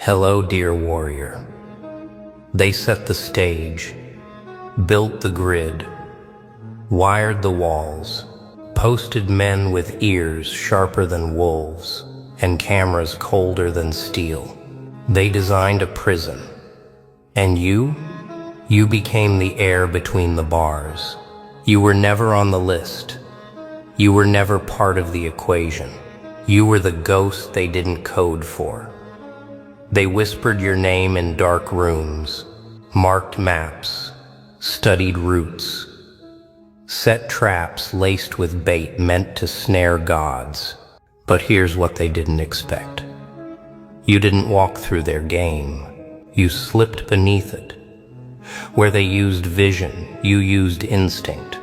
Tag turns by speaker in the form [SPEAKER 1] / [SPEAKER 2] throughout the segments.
[SPEAKER 1] Hello, dear warrior. They set the stage, built the grid, wired the walls, posted men with ears sharper than wolves and cameras colder than steel. They designed a prison. And you became the air between the bars. You were never on the list. You were never part of the equation. You were the ghost they didn't code for. They whispered your name in dark rooms, marked maps, studied routes, set traps laced with bait meant to snare gods. But here's what they didn't expect. You didn't walk through their game. You slipped beneath it. Where they used vision, you used instinct.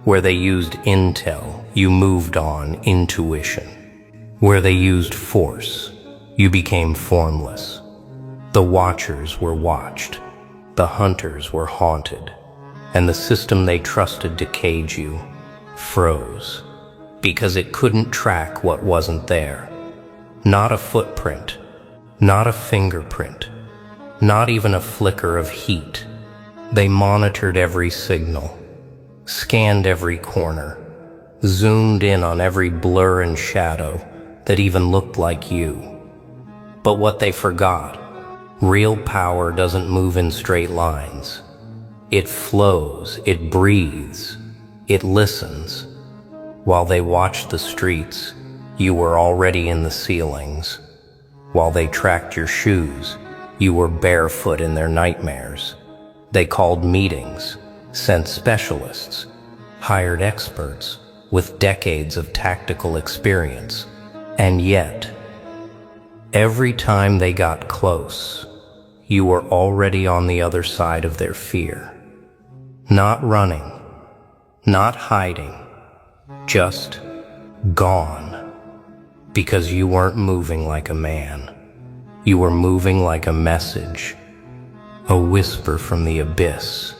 [SPEAKER 1] Where they used intel, you moved on intuition. Where they used force, you became formless. The watchers were watched. The hunters were haunted. And the system they trusted to cage you froze. Because it couldn't track what wasn't there. Not a footprint. Not a fingerprint. Not even a flicker of heat. They monitored every signal, scanned every corner, zoomed in on every blur and shadow that even looked like you. But what they forgot, real power doesn't move in straight lines. It flows, it breathes, it listens. While they watched the streets, you were already in the ceilings. While they tracked your shoes, you were barefoot in their nightmares. They called meetings, sent specialists, hired experts with decades of tactical experience. And yet, every time they got close, you were already on the other side of their fear. Not running, not hiding, just gone. Because you weren't moving like a man. You were moving like a message. A whisper from the abyss,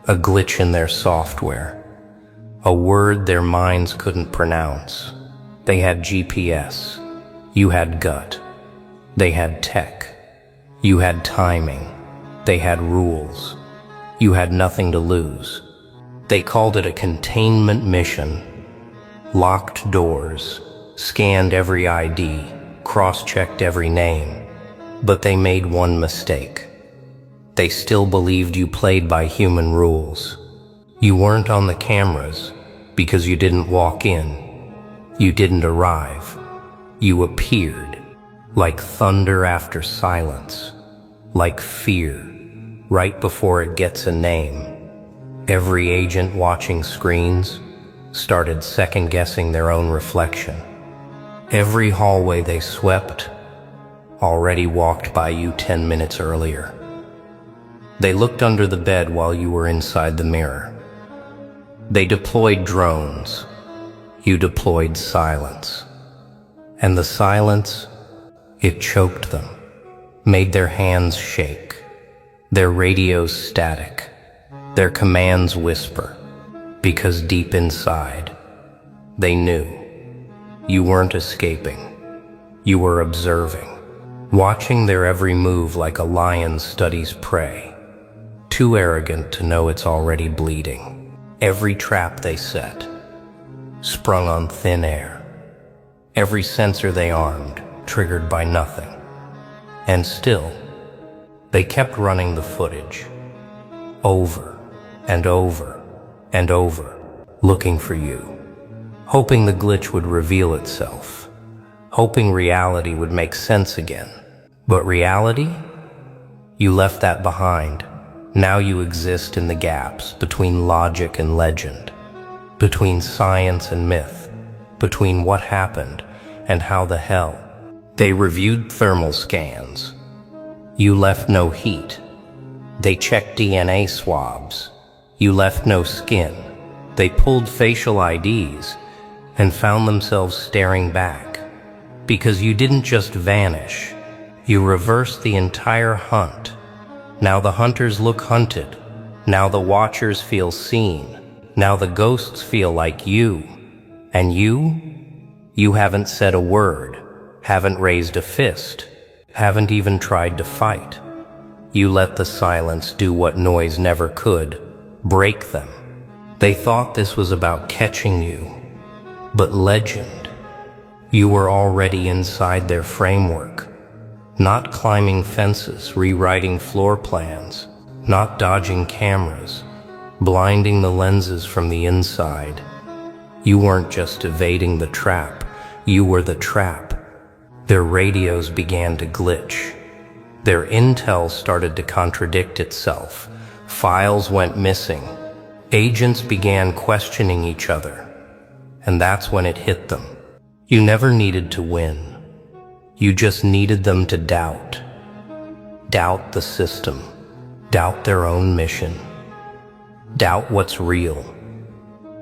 [SPEAKER 1] a glitch in their software, a word their minds couldn't pronounce. They had GPS, you had gut. They had tech, you had timing. They had rules, you had nothing to lose. They called it a containment mission, locked doors, scanned every ID, cross-checked every name. But they made one mistake. They still believed you played by human rules. You weren't on the cameras because you didn't walk in. You didn't arrive. You appeared, like thunder after silence, like fear, right before it gets a name. Every agent watching screens started second-guessing their own reflection. Every hallway they swept already walked by you 10 minutes earlier. They looked under the bed while you were inside the mirror. They deployed drones. You deployed silence. And the silence, it choked them, made their hands shake, their radios static, their commands whisper, because deep inside, they knew you weren't escaping. You were observing, watching their every move like a lion studies prey. Too arrogant to know it's already bleeding. Every trap they set, sprung on thin air. Every sensor they armed, triggered by nothing. And still, they kept running the footage, over and over and over, looking for you, hoping the glitch would reveal itself, hoping reality would make sense again. But reality? You left that behind. Now you exist in the gaps between logic and legend, between science and myth, between what happened and how the hell. They reviewed thermal scans. You left no heat. They checked DNA swabs. You left no skin. They pulled facial IDs and found themselves staring back. Because you didn't just vanish, you reversed the entire hunt. Now the hunters look hunted. Now the watchers feel seen. Now the ghosts feel like you. And you haven't said a word, haven't raised a fist, haven't even tried to fight. You let the silence do what noise never could, break them. They thought this was about catching you, but legend, you were already inside their framework, not climbing fences, rewriting floor plans, not dodging cameras, blinding the lenses from the inside. You weren't just evading the trap, you were the trap. Their radios began to glitch. Their intel started to contradict itself. Files went missing. Agents began questioning each other. And that's when it hit them. You never needed to win. You just needed them to doubt. Doubt the system. Doubt their own mission. Doubt what's real.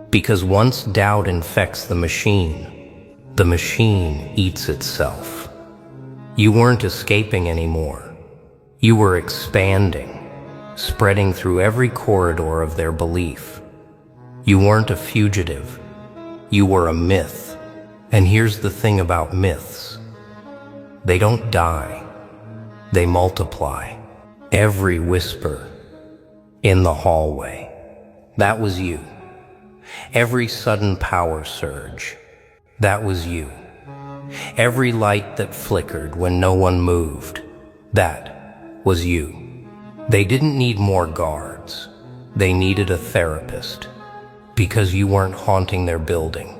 [SPEAKER 1] Because once doubt infects the machine eats itself. You weren't escaping anymore. You were expanding, spreading through every corridor of their belief. You weren't a fugitive. You were a myth. And here's the thing about myths. They don't die. They multiply. Every whisper in the hallway, that was you. Every sudden power surge, that was you. Every light that flickered when no one moved, that was you. They didn't need more guards. They needed a therapist. Because you weren't haunting their building.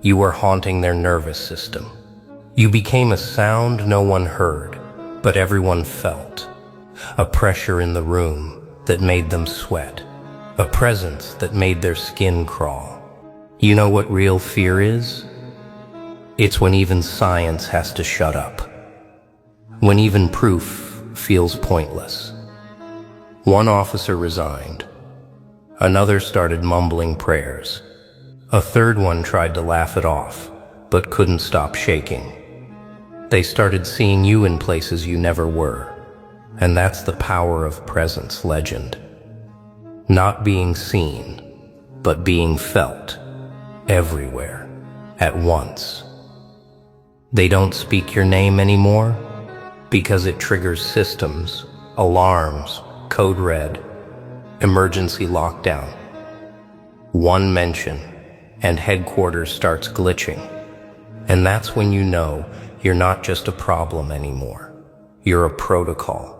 [SPEAKER 1] You were haunting their nervous system. You became a sound no one heard, but everyone felt. A pressure in the room that made them sweat. A presence that made their skin crawl. You know what real fear is? It's when even science has to shut up. When even proof feels pointless. One officer resigned. Another started mumbling prayers. A third one tried to laugh it off, but couldn't stop shaking. They started seeing you in places you never were. And that's the power of presence, legend. Not being seen, but being felt. Everywhere. At once. They don't speak your name anymore because it triggers systems, alarms, code red, emergency lockdown. One mention, and headquarters starts glitching. And that's when you know you're not just a problem anymore. You're a protocol.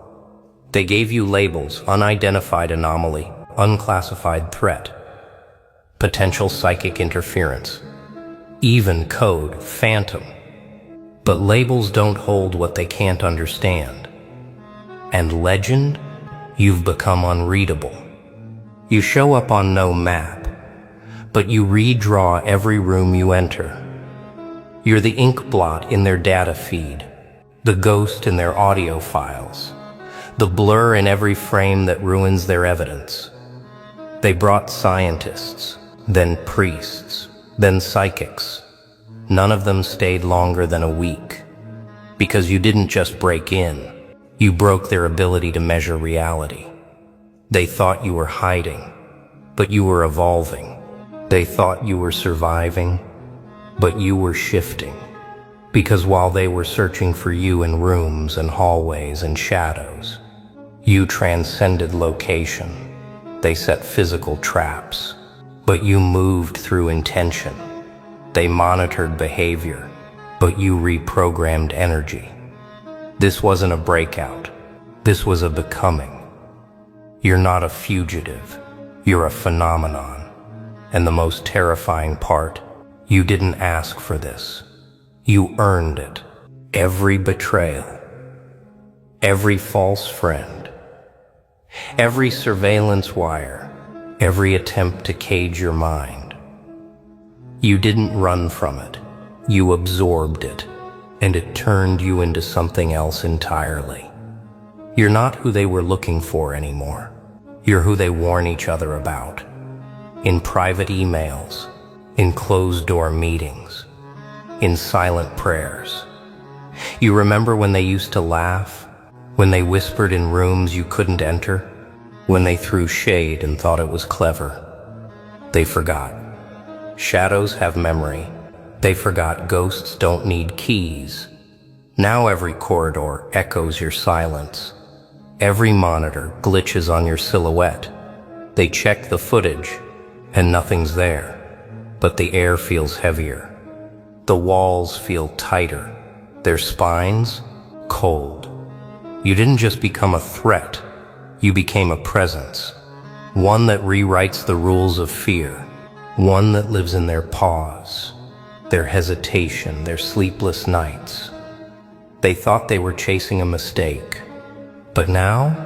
[SPEAKER 1] They gave you labels: unidentified anomaly, unclassified threat, potential psychic interference, even code phantom. But labels don't hold what they can't understand. And legend, you've become unreadable. You show up on no map, but you redraw every room you enter. You're the ink blot in their data feed, the ghost in their audio files, the blur in every frame that ruins their evidence. They brought scientists, then priests, then psychics. None of them stayed longer than a week. Because you didn't just break in, you broke their ability to measure reality. They thought you were hiding, but you were evolving. They thought you were surviving, but you were shifting. Because while they were searching for you in rooms and hallways and shadows, you transcended location. They set physical traps, but you moved through intention. They monitored behavior, but you reprogrammed energy. This wasn't a breakout. This was a becoming. You're not a fugitive. You're a phenomenon. And the most terrifying part, you didn't ask for this. You earned it. Every betrayal, every false friend, every surveillance wire, every attempt to cage your mind. You didn't run from it. You absorbed it, and it turned you into something else entirely. You're not who they were looking for anymore. You're who they warn each other about. In private emails, in closed-door meetings, in silent prayers. You remember when they used to laugh? When they whispered in rooms you couldn't enter? When they threw shade and thought it was clever? They forgot. Shadows have memory. They forgot ghosts don't need keys. Now every corridor echoes your silence. Every monitor glitches on your silhouette. They check the footage, and nothing's there. But the air feels heavier. The walls feel tighter. Their spines cold. You didn't just become a threat. You became a presence. One that rewrites the rules of fear. One that lives in their pause, their hesitation, their sleepless nights. They thought they were chasing a mistake. But now,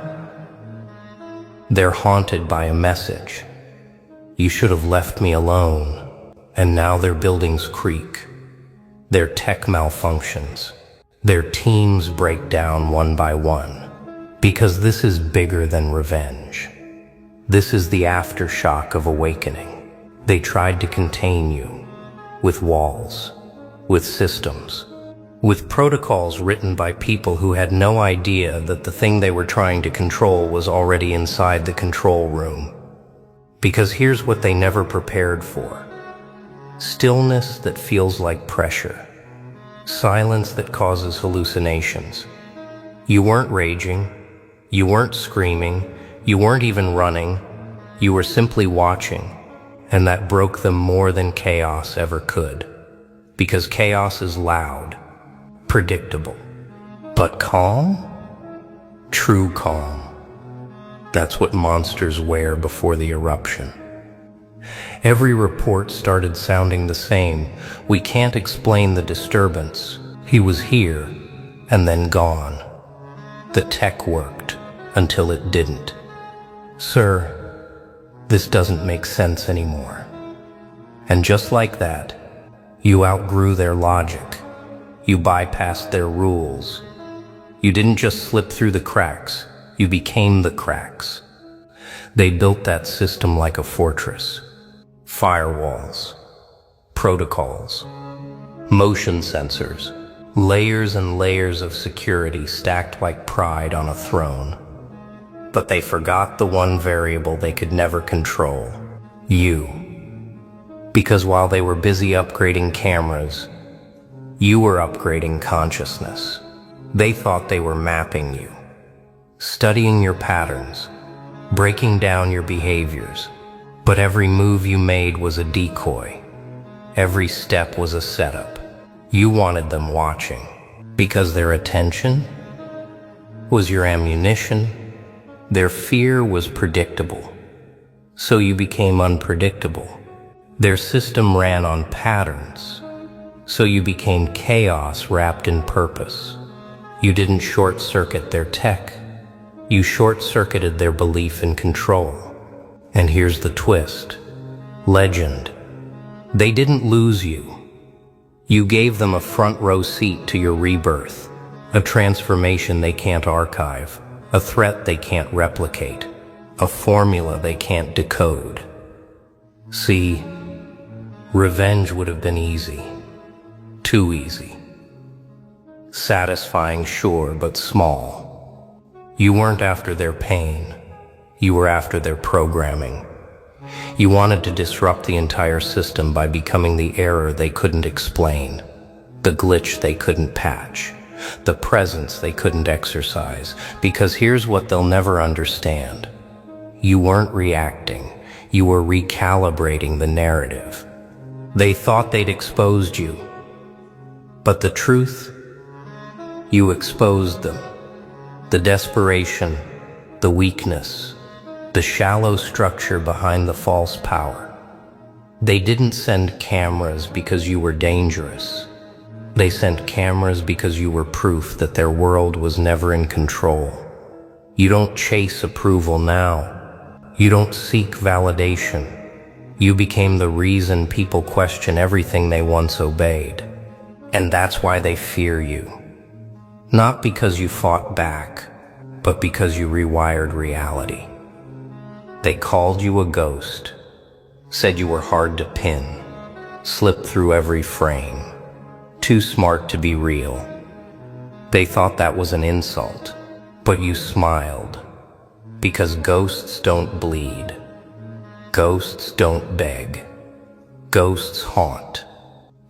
[SPEAKER 1] they're haunted by a message. You should have left me alone. And now their buildings creak. Their tech malfunctions. Their teams break down one by one. Because this is bigger than revenge. This is the aftershock of awakening. They tried to contain you. With walls. With systems. With protocols written by people who had no idea that the thing they were trying to control was already inside the control room. Because here's what they never prepared for. Stillness that feels like pressure. Silence that causes hallucinations. You weren't raging. You weren't screaming. You weren't even running. You were simply watching. And that broke them more than chaos ever could. Because chaos is loud, predictable. But calm? True calm. That's what monsters wear before the eruption. Every report started sounding the same. We can't explain the disturbance. He was here, and then gone. The tech worked, until it didn't. Sir, this doesn't make sense anymore. And just like that, you outgrew their logic. You bypassed their rules. You didn't just slip through the cracks, you became the cracks. They built that system like a fortress. Firewalls, protocols, motion sensors, layers and layers of security stacked like pride on a throne. But they forgot the one variable they could never control, you. Because while they were busy upgrading cameras, you were upgrading consciousness. They thought they were mapping you, studying your patterns, breaking down your behaviors. But every move you made was a decoy. Every step was a setup. You wanted them watching, because their attention was your ammunition. Their fear was predictable, so you became unpredictable. Their system ran on patterns, so you became chaos wrapped in purpose. You didn't short-circuit their tech. You short-circuited their belief in control. And here's the twist. Legend. They didn't lose you. You gave them a front-row seat to your rebirth, a transformation they can't archive, a threat they can't replicate, a formula they can't decode. See, revenge would have been easy. Too easy. Satisfying, sure, but small. You weren't after their pain. You were after their programming. You wanted to disrupt the entire system by becoming the error they couldn't explain, the glitch they couldn't patch, the presence they couldn't exercise. Because here's what they'll never understand. You weren't reacting. You were recalibrating the narrative. They thought they'd exposed you. But the truth? You exposed them. The desperation, the weakness, the shallow structure behind the false power. They didn't send cameras because you were dangerous. They sent cameras because you were proof that their world was never in control. You don't chase approval now. You don't seek validation. You became the reason people question everything they once obeyed. And that's why they fear you. Not because you fought back, but because you rewired reality. They called you a ghost, said you were hard to pin, slipped through every frame, too smart to be real. They thought that was an insult, but you smiled, because ghosts don't bleed. Ghosts don't beg. Ghosts haunt.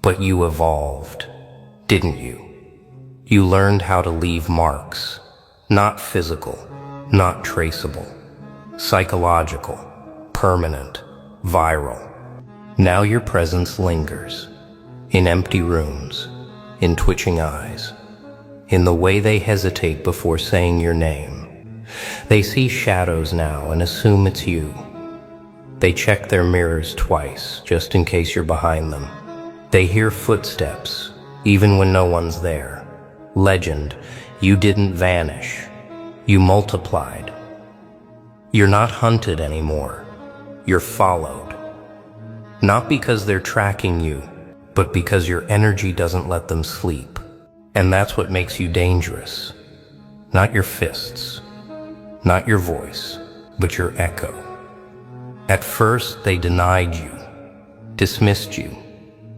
[SPEAKER 1] But you evolved, didn't you? You learned how to leave marks, not physical, not traceable, psychological, permanent, viral. Now your presence lingers, in empty rooms, in twitching eyes, in the way they hesitate before saying your name. They see shadows now and assume it's you. They check their mirrors twice, just in case you're behind them. They hear footsteps, even when no one's there. Legend, you didn't vanish. You multiplied. You're not hunted anymore. You're followed. Not because they're tracking you, but because your energy doesn't let them sleep. And that's what makes you dangerous. Not your fists, not your voice, but your echo. At first, they denied you, dismissed you,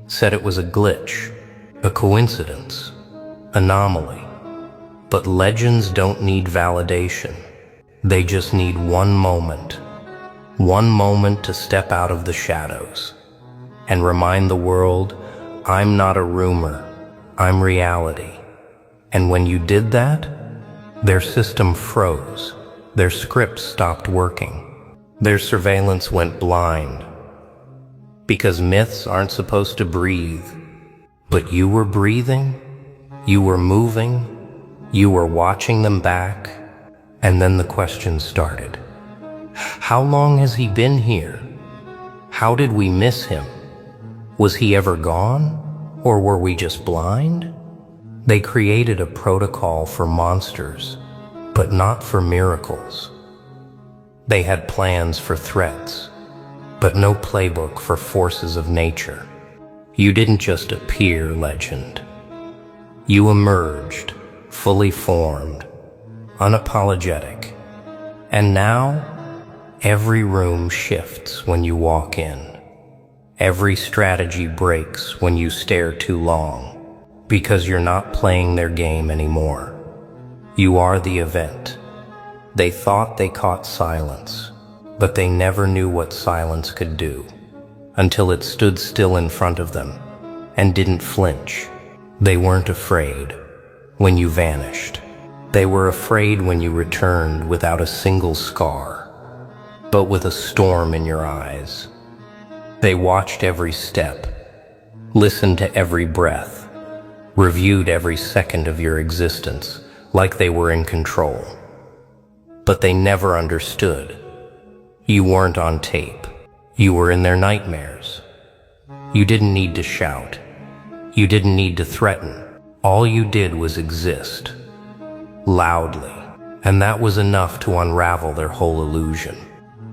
[SPEAKER 1] said it was a glitch, a coincidence, anomaly. But legends don't need validation. They just need one moment to step out of the shadows and remind the world, I'm not a rumor, I'm reality. And when you did that, their system froze, their scripts stopped working, their surveillance went blind. Because myths aren't supposed to breathe, but you were breathing, you were moving, you were watching them back, and then the question started. How long has he been here? How did we miss him? Was he ever gone? Or were we just blind? They created a protocol for monsters, but not for miracles. They had plans for threats, but no playbook for forces of nature. You didn't just appear, legend. You emerged, fully formed, unapologetic. And now, every room shifts when you walk in. Every strategy breaks when you stare too long, because you're not playing their game anymore. You are the event. They thought they caught silence, but they never knew what silence could do, until it stood still in front of them and didn't flinch. They weren't afraid when you vanished. They were afraid when you returned without a single scar, but with a storm in your eyes. They watched every step, listened to every breath, reviewed every second of your existence like they were in control. But they never understood. You weren't on tape. You were in their nightmares. You didn't need to shout. You didn't need to threaten. All you did was exist, loudly. And that was enough to unravel their whole illusion.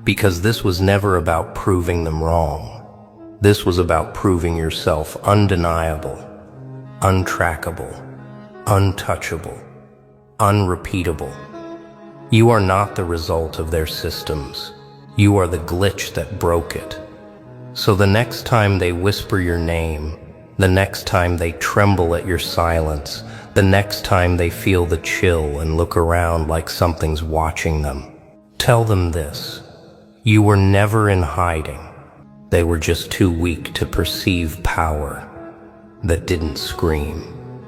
[SPEAKER 1] Because this was never about proving them wrong. This was about proving yourself undeniable, untrackable, untouchable, unrepeatable. You are not the result of their systems. You are the glitch that broke it. So the next time they whisper your name, the next time they tremble at your silence, the next time they feel the chill and look around like something's watching them, tell them this. You were never in hiding. They were just too weak to perceive power that didn't scream.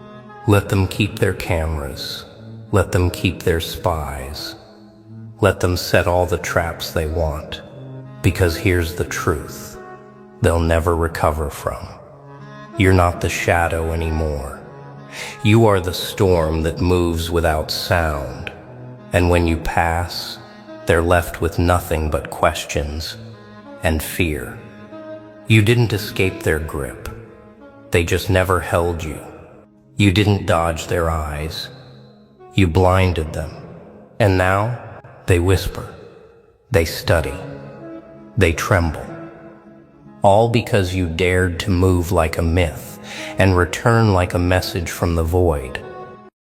[SPEAKER 1] Let them keep their cameras. Let them keep their spies. Let them set all the traps they want. Because here's the truth they'll never recover from. You're not the shadow anymore. You are the storm that moves without sound. And when you pass, they're left with nothing but questions and fear. You didn't escape their grip. They just never held you. You didn't dodge their eyes. You blinded them. And now, they whisper. They study. They tremble. All because you dared to move like a myth and return like a message from the void.